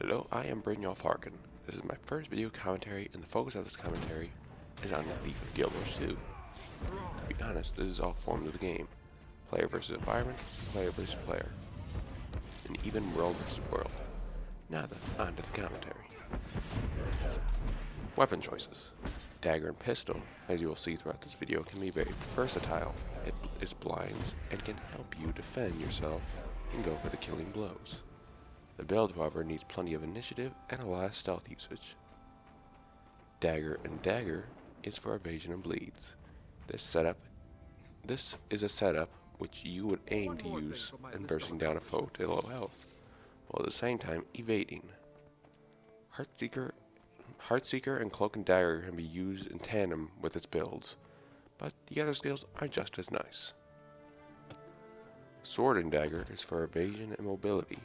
Hello, I am Brynjolf Harkin. This is my first video commentary, and the focus of this commentary is on the Thief of Guild Wars 2. To be honest, this is all forms of the game. Player versus environment, player versus player, and even world versus world. Now then, on to the commentary. Weapon choices. Dagger and pistol, as you will see throughout this video, can be very versatile. It is blinds and can help you defend yourself and go for the killing blows. The build, however, needs plenty of initiative and a lot of stealth usage. Dagger and dagger is for evasion and bleeds. This is a setup which you would aim to use in bursting down a foe to low health, while at the same time evading. Heartseeker and Cloak and Dagger can be used in tandem with its builds, but the other skills are just as nice. Sword and Dagger is for evasion and mobility.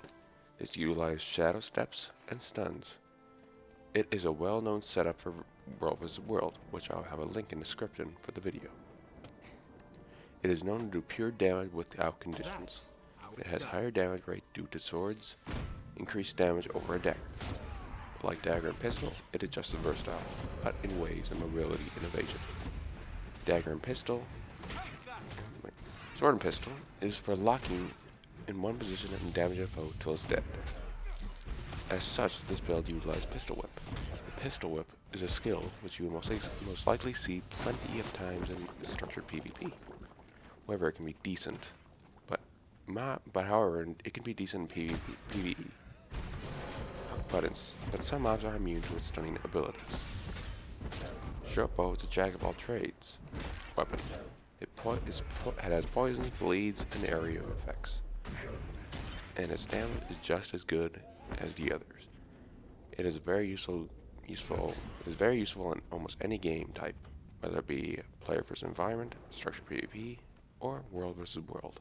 This utilizes shadow steps and stuns. It is a well-known setup for World vs. World, which I'll have a link in the description for the video. It is known to do pure damage without conditions. It has higher damage rate due to swords, increased damage over a dagger. But like dagger and pistol, it is just as versatile, but in ways of mobility and evasion. Sword and pistol is for locking in one position and damaging a foe till it's dead. As such, this build utilizes Pistol Whip. The Pistol Whip is a skill which you will most likely see plenty of times in structured PvP. However, it can be decent, but however, it can be decent in PvE. But some mobs are immune to its stunning abilities. Short bow is a jack of all trades weapon. It has poison, bleeds, and area effects, and its damage is just as good as the others. It is very useful in almost any game type, whether it be player versus environment, structured PvP, or world versus world.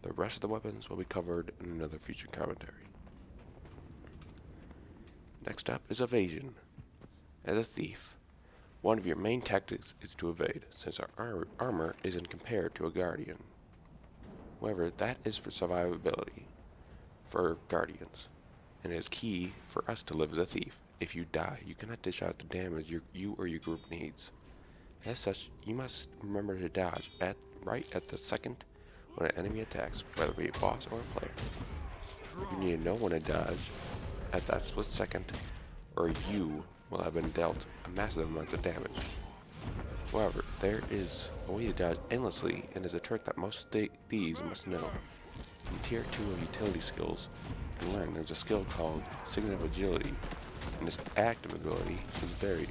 The rest of the weapons will be covered in another future commentary. Next up is evasion. As a thief, one of your main tactics is to evade, since our armor isn't compared to a guardian. However, that is for survivability for guardians, and it is key for us to live as a thief. If you die, you cannot dish out the damage you or your group needs. As such, you must remember to dodge right at the second when an enemy attacks, whether it be a boss or a player. You need to know when to dodge at that split second, or you will have been dealt a massive amount of damage. However, there is a way to dodge endlessly, and is a trick that most thieves must know. In Tier 2 of utility skills, you can learn there's a skill called Signet of Agility, and this active ability is very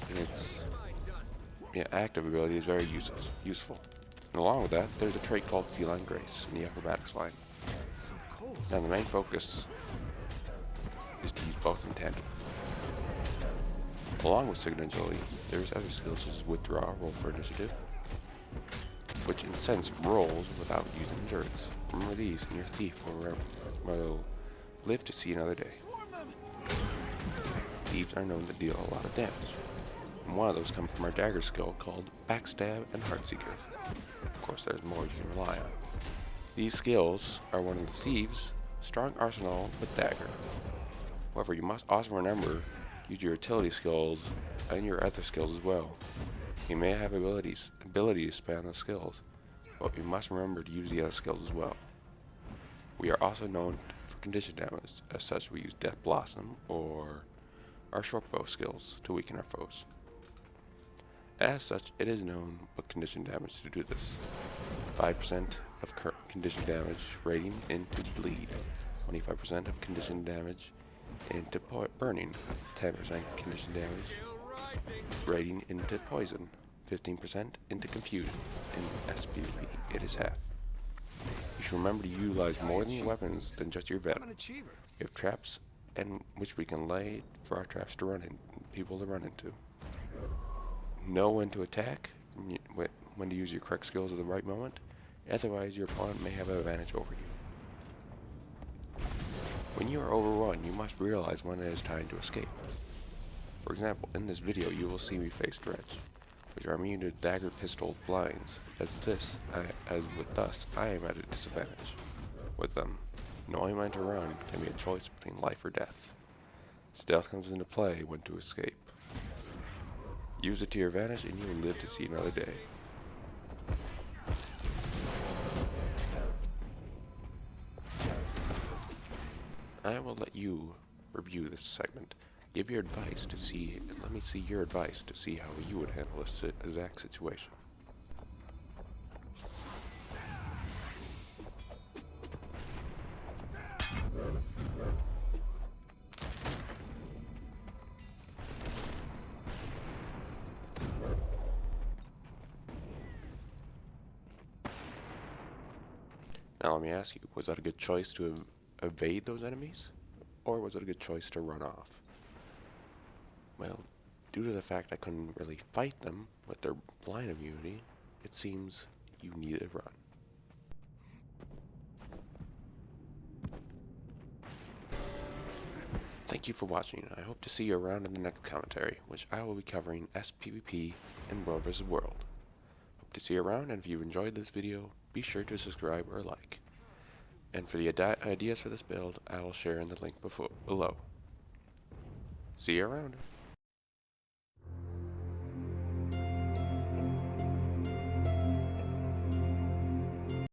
useful. And along with that, there's a trait called Feline Grace in the acrobatics line. Now the main focus is to use both in tandem. Along with Signet Agility, there's other skills such as Withdraw, roll for initiative, which incents rolls without using endurance. Remember these, and your thief will live to see another day. Thieves are known to deal a lot of damage, and one of those comes from our dagger skill called Backstab and Heartseeker. Of course, there's more you can rely on. These skills are one of the thieves' strong arsenal with dagger. However, you must also remember use your utility skills and your other skills as well. You may have ability to span those skills, but you must remember to use the other skills as well. We are also known for condition damage. As such, we use Death Blossom or our short bow skills to weaken our foes. As such, it is known with condition damage to do this. 5% of condition damage rating into bleed, 25% of condition damage into burning, 10% condition damage rating into poison, 15% into confusion. In SPVP, it is half. You should remember to utilize more than your weapons than just your venom. We have traps, and which we can lay for our traps to run in, people to run into. Know when to attack, when to use your correct skills at the right moment, otherwise your opponent may have an advantage over you. When you are overrun, you must realize when it is time to escape. For example, in this video you will see me face Dredge, which are immune to dagger, pistol, blinds. As with us, I am at a disadvantage. With them, knowing when to run can be a choice between life or death. Stealth comes into play when to escape. Use it to your advantage and you will live to see another day. I will let you review this segment. Give your advice to see, and let me see your advice to see how you would handle this exact situation. Now let me ask you, was that a good choice to evade those enemies? Or was it a good choice to run off? Well, due to the fact I couldn't really fight them with their blind immunity, it seems you need to run. Thank you for watching. I hope to see you around in the next commentary, which I will be covering SPVP and World vs. World. Hope to see you around, and if you've enjoyed this video, be sure to subscribe or like. And for the ideas for this build, I will share in the link below. See you around.